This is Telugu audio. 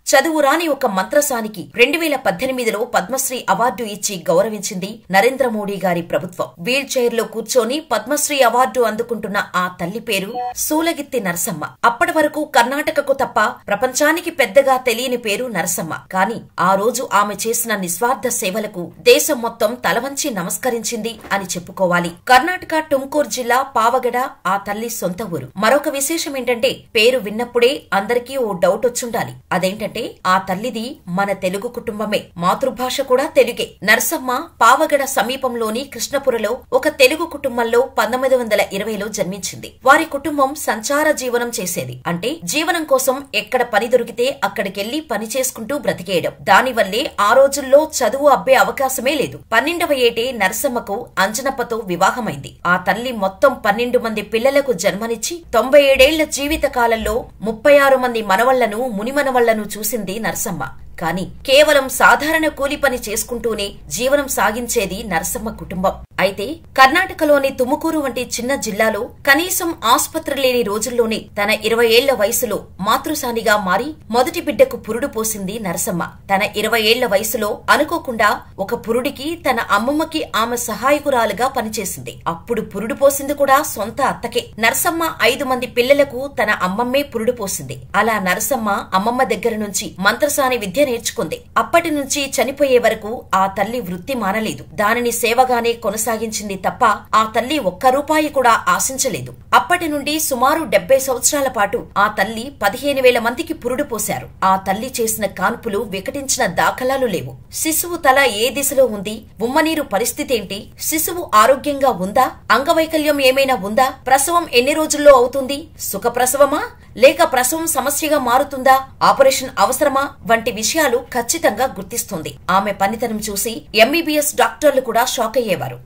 చదువురాని ఒక మంత్రసానికి 2018లో పద్మశ్రీ అవార్డు ఇచ్చి గౌరవించింది నరేంద్ర మోడీ గారి ప్రభుత్వం. వీల్ చైర్ లో కూర్చొని పద్మశ్రీ అవార్డు అందుకుంటున్న ఆ తల్లి పేరు సూలగిత్తి నరసమ్మ. అప్పటి వరకు కర్ణాటకకు తప్ప ప్రపంచానికి పెద్దగా తెలియని పేరు నరసమ్మ. కానీ ఆ రోజు ఆమె చేసిన నిస్వార్థ సేవలకు దేశం మొత్తం తలవంచి నమస్కరించింది అని చెప్పుకోవాలి. కర్ణాటక టుమ్కూర్ జిల్లా పావగడ ఆ తల్లి సొంత ఊరు. మరొక విశేషం ఏంటంటే పేరు విన్నప్పుడే అందరికీ ఓ డౌట్ వచ్చుండాలి. అదేంటంటే ఆ తల్లిది మన తెలుగు కుటుంబమే, మాతృభాష కూడా తెలుగే. నరసమ్మ పావగడ సమీపంలోని కృష్ణపురలో ఒక తెలుగు కుటుంబంలో 1920లో జన్మించింది. వారి కుటుంబం సంచార జీవనం చేసేది. అంటే జీవనం కోసం ఎక్కడ పని దొరికితే అక్కడికెళ్లి పని చేసుకుంటూ బ్రతికేయడం. దానివల్లే ఆ రోజుల్లో చదువు అబ్బే అవకాశమే లేదు. 12వ ఏటే నరసమ్మకు అంజనప్పతో వివాహమైంది. ఆ తల్లి మొత్తం 12 మంది పిల్లలకు జన్మనిచ్చి 97 ఏళ్ల జీవిత కాలంలో 36 మంది మనవళ్లను మునిమనవళ్లను చూసింది నరసమ్మ. కాని కేవలం సాధారణ కూలి పని చేసుకుంటూనే జీవనం సాగించేది నరసమ్మ కుటుంబం. అయితే కర్ణాటకలోని తుముకూరు వంటి చిన్న జిల్లాలో కనీసం ఆస్పత్రి లేని రోజుల్లోనే తన 20 ఏళ్ల వయసులో మాతృసానిగా మారి మొదటి బిడ్డకు పురుడు పోసింది నరసమ్మ. తన 20 ఏళ్ల వయసులో అనుకోకుండా ఒక పురుడికి తన అమ్మమ్మకి ఆమె సహాయకురాలుగా పనిచేసింది. అప్పుడు పురుడు పోసింది కూడా సొంత అత్తకే. నరసమ్మ 5 మంది పిల్లలకు తన అమ్మమ్మే పురుడు పోసింది. అలా నరసమ్మ అమ్మమ్మ దగ్గర నుంచి మంత్రసాని విద్య నేర్చుకుంది. అప్పటి నుంచి చనిపోయే వరకు ఆ తల్లి వృత్తి మానలేదు. దానిని సేవగానే కొనసాగించింది తప్ప ఆ తల్లి ఒక్క రూపాయి కూడా ఆశించలేదు. అప్పటి నుండి సుమారు 70 సంవత్సరాల పాటు ఆ తల్లి 15,000 మందికి పురుడు పోశారు. ఆ తల్లి చేసిన కాన్పులు వికటించిన దాఖలాలు లేవు. శిశువు తల ఏ దిశలో ఉంది, ఉమ్మనీరు పరిస్థితేంటి, శిశువు ఆరోగ్యంగా ఉందా, అంగవైకల్యం ఏమైనా ఉందా, ప్రసవం ఎన్ని రోజుల్లో అవుతుంది, సుఖప్రసవమా లేక ప్రసవం సమస్యగా మారుతుందా, ఆపరేషన్ అవసరమా వంటి విషయాలు ఖచ్చితంగా గుర్తిస్తుంది. ఆమె పనితనం చూసి ఎంబీబీఎస్ డాక్టర్లు కూడా షాక్ అయ్యేవారు.